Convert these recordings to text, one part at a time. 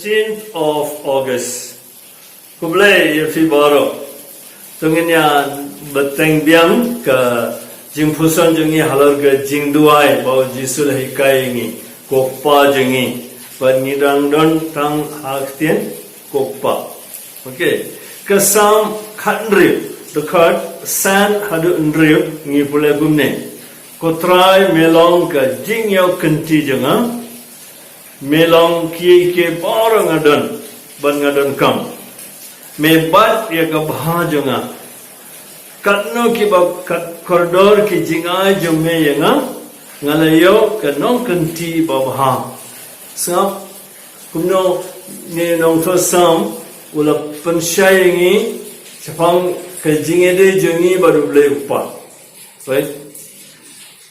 17th of August. Kublai yafi baro. Tungnya beteng biang ke jing puson jungi halor ke jing duai bau jisul hikai ngi kokpa jungi ban ngidang don tang haktien kokpa. Okay. Kesam khandri dekat san hadu ndriu ngi pule bumne. Kotrai melong ke jing yo kenti junga melong kie ke baro ngadon ban ngadon kam. Mebat ya ke bahajunga katno ki ba koridor ki jingai jume yanga ngalayo ke nong kenti babha sap kumno ne nong to sam ula penshayengi chapang ke jingede jungi baru ble upa right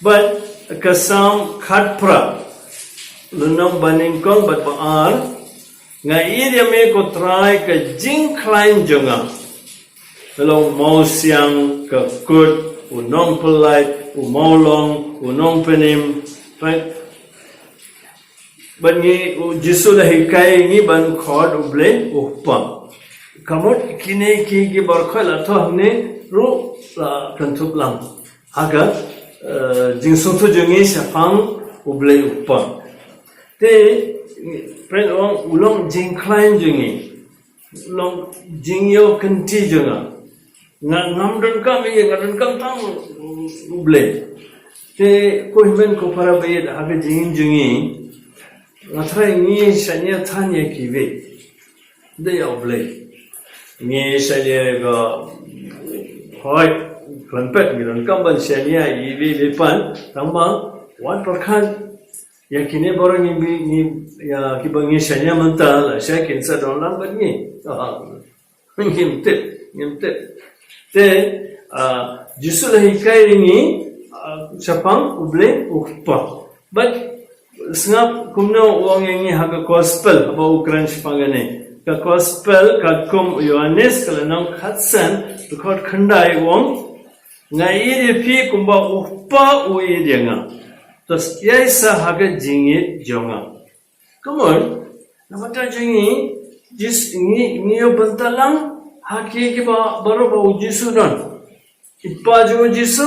but kasam khatpra lunong baningkong bat baar ngai dia me ko try ke jing klein junga hello mau siang ke kut unong polite umolong unong penim right bangi jisul hikai ni ban khod uble upa kamot kine ki barkhal atho हमने ru kanthuk lang aga jingsu tu jungi sapang uble upa te friend ulong jing klein jungi ulong jing yo kenti junga ngam don kam ye ngadon kam tang uble te ko himen ko para bayed aga jing jungi ngatra ngi shanya thanye kiwe de ya uble ngi shanya ga hoy klampet ngi kam ban shanya ibe lepan tamba wan parkhan ya kini borang ni ya kibangi shanya mental saya kinsa dolang bagi ngimtet te jisul hikai ni chapang uble ukpa but snap kumno wong yang haga gospel aba ukran chapangane ka gospel ka kum yohanes kalanam khatsan record khandai wong ngai ri kumba ukpa ui denga terus yaisa haga jingi jonga. Kemudian namata jingi jis ini yo bantalang haki ki ba baro ba ujisu don. Ipa jo jisu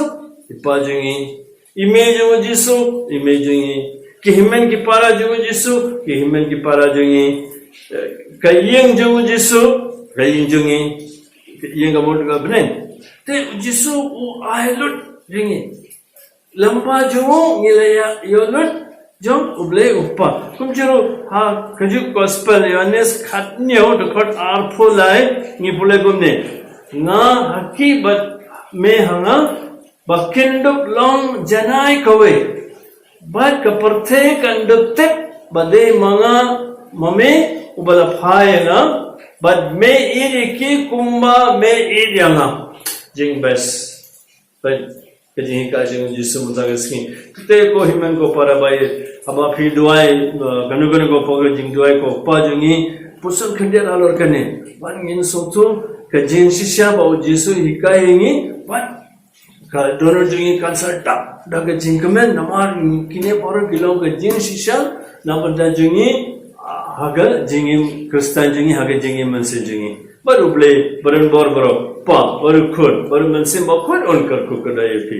ipa jingi image jo jisu image jingi kihimen ki para jo jisu kihimen ki para jingi kayeng jo jisu kayeng jingi yang kamu dengar benar. Te jisu u ahelut jingi lamba jo ngilaya yolut jom uble uppa kumjero ha kaju gospel yohanes khatnyo dekot arpholai ngi pule gumne nga haki bat me hanga bakinduk long janai kawe bat kaparthe kandukte bade manga mame ubala phayena bat me iriki kumba me iryanga jing bes but kajing kajing jisu mutagaskin te ko himen ko para bai aba phi duai ganu ko pog jing duai ko pa jungi pusul khandian alor kane ban ngin sotu kajing sisya ba jisu hikai ngi ban ka donor jungi kansa tak daga jing kemen namar kine poro bilong kajing sisya namada jungi haga jingi kristan jungi haga jingi manse jungi baru ble baran bor baro pa baru khod baru manse ba khod on kar ko kadai phi